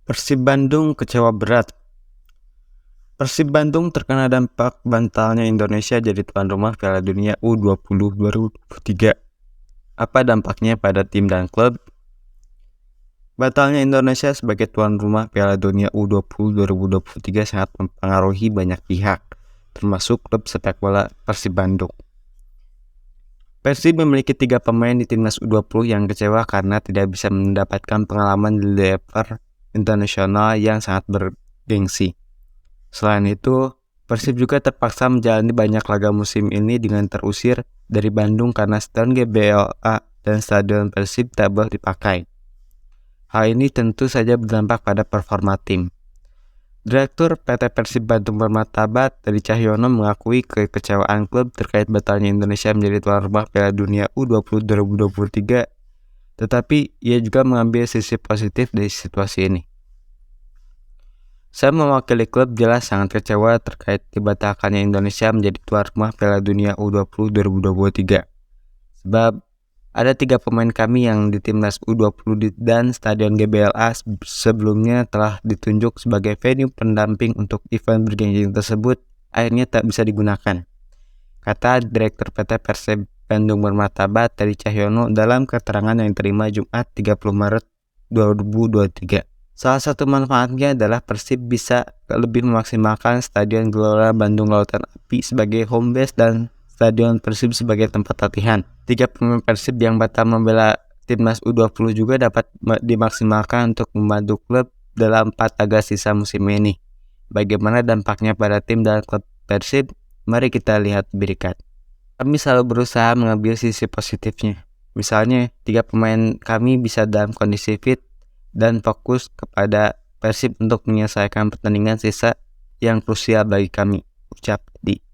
Persib Bandung kecewa berat. Persib Bandung terkena dampak bantalnya Indonesia jadi tuan rumah Piala Dunia U20 2023. Apa dampaknya pada tim dan klub? Batalnya Indonesia sebagai tuan rumah Piala Dunia U20 2023 sangat mempengaruhi banyak pihak, termasuk klub sepak bola Persib Bandung. Persib memiliki 3 pemain di timnas U20 yang kecewa karena tidak bisa mendapatkan pengalaman di level internasional yang sangat bergengsi. Selain itu, Persib juga terpaksa menjalani banyak laga musim ini dengan terusir dari Bandung karena Stadion GBLA dan Stadion Persib tak boleh dipakai. Hal ini tentu saja berdampak pada performa tim. Direktur PT Persib Bandung Permatabat Teddy Cahyono mengakui kekecewaan klub terkait batalnya Indonesia menjadi tuan rumah Piala Dunia U20 2023, tetapi ia juga mengambil sisi positif dari situasi ini. Saya mewakili klub jelas sangat kecewa terkait dibatalkannya Indonesia menjadi tuan rumah Piala Dunia U20 2023. Sebab ada 3 pemain kami yang di timnas U20 dan Stadion GBLA sebelumnya telah ditunjuk sebagai venue pendamping untuk event bergengsi tersebut akhirnya tak bisa digunakan, kata Direktur PT Persib Bandung Permatabat Teddy Cahyono dalam keterangan yang diterima Jumat 30 Maret 2023. Salah satu manfaatnya adalah Persib bisa lebih memaksimalkan Stadion Gelora Bandung Lautan Api sebagai home base dan Stadion Persib sebagai tempat latihan. 3 pemain Persib yang batal membela timnas U20 juga dapat dimaksimalkan untuk membantu klub dalam 4 laga sisa musim ini. Bagaimana dampaknya pada tim dan klub Persib? Mari kita lihat berikut. Kami selalu berusaha mengambil sisi positifnya. Misalnya, 3 pemain kami bisa dalam kondisi fit dan fokus kepada Persib untuk menyelesaikan pertandingan sisa yang krusial bagi kami, ucap Teddy.